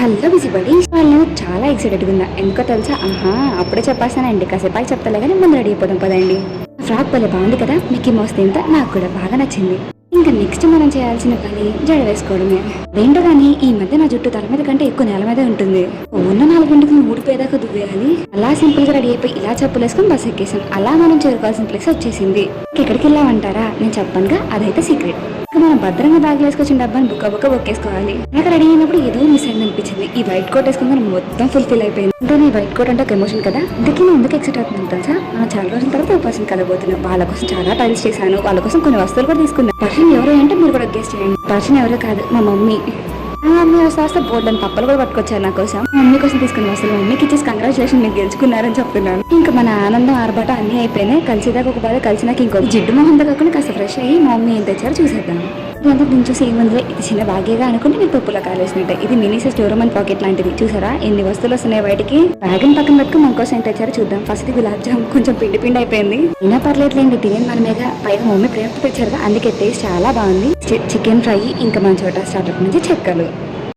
చాలా బిజీ పడి వాళ్ళు చాలా ఎక్సైటెడ్ గా ఉన్నా. ఎందుకో తెలుసా? ఆహా, అప్పుడే చెప్పేస్తానండి, కాసేపాకి చెప్తాలే కానీ ముందు రెడీ అయిపోతాం పదండి. ఫ్రాక్ భలే బాగుంది కదా, మిక్కీ మౌస్ తింటే నాకు కూడా బాగా నచ్చింది. ఇంకా నెక్స్ట్ మనం చేయాల్సిన పని జడ వేసుకోవడమే. ఏంటో కానీ ఈ మధ్య నా జుట్టు తల మీద కంటే ఎక్కువ నేల మీద ఉంటుంది. ఉన్న 4 గంటలకు ఊడిపోయేదాకా దువ్వేయాలి. అలా సింపుల్ గా రెడీ అయిపోయి ఇలా చెప్పులు వేసుకుని బస్ ఎక్కేసాం. అలా మనం చేరుకోవాల్సిన ప్లేస్ వచ్చేసింది. ఎక్కడికి వెళ్ళామంటారా? నేను చెప్పనుగా, అదైతే సీక్రెట్. మనం భద్రంగా బ్యాగ్ వేసుకొచ్చిన డబ్బాని బుక్క ఒక్కేసుకోవాలి. నాకు రెడీ అయినప్పుడు ఏదో మిస్ అయింది అనిపించింది. ఈ వైట్ కోట్ వేసుకుని మొత్తం ఫుల్ఫిల్ అయిపోయింది. అంటే ఈ వైట్ కోట్ అంటే ఒక ఎమోషన్ కదా. ఇంతకీ నేను ఎందుకు ఎక్సైట్ అవుతున్నాను తెలుసా? చాలా రోజుల తర్వాత ఒక పర్సన్ కలబోతున్నాను. వాళ్ళ కోసం చాలా టైల్స్ చేశాను. వాళ్ళ కోసం కొన్ని వస్తువులు కూడా తీసుకున్నాను. పర్సన్ ఎవరు అంటే మీరు కూడా గెస్ చేయండి. పర్సన్ ఎవరో కాదు, మా మమ్మీ. మా మమ్మీ వస్తే బోర్డులను పప్పలు కూడా పట్టుకొచ్చారు నా కోసం. మా మమ్మీ కోసం తీసుకున్న వస్తువులు మమ్మీకి ఇచ్చేసి కంగ్రాచులేషన్, మీరు గెలుచుకున్నారని చెప్తున్నాను. ఇంకా మన ఆనందం ఆర్భాట అన్ని అయిపోయినాయి. కలిసిదాకా ఒక బాధ, కలిసినాక ఇంకో జిడ్డు మొహంతో కాకుండా కాస్త ఫ్రెష్ అయ్యి మా మమ్మీ ఏం తెచ్చారో చూసేద్దాం. ఇదంతా దీన్ని చూసి ఏముందిలే, ఇది చిన్న బ్యాగేగా అనుకుంటే నేను పప్పులో కాలేసినట్టే. ఇది మినీ సైజ్ డోరమన్ పాకెట్ లాంటిది. చూసారా ఎన్ని వస్తువులు వస్తున్నాయి బయటికి. బ్యాగ్ పక్కన పెట్టుకుని మన కోసం ఏం తెచ్చారో చూద్దాం. ఫస్ట్ గులాబ్ జామ్ కొంచెం పిండి పిండి అయిపోయింది. అయినా పర్లేదులేండి, తినేది మనమేగా. పైగా మమ్మీ ప్రేమతో తెచ్చారుగా, అందుకే టేస్ట్ చాలా బాగుంది. చికెన్ ఫ్రై, ఇంకా మన చోట స్టార్టర్ నుంచి చెక్కలు.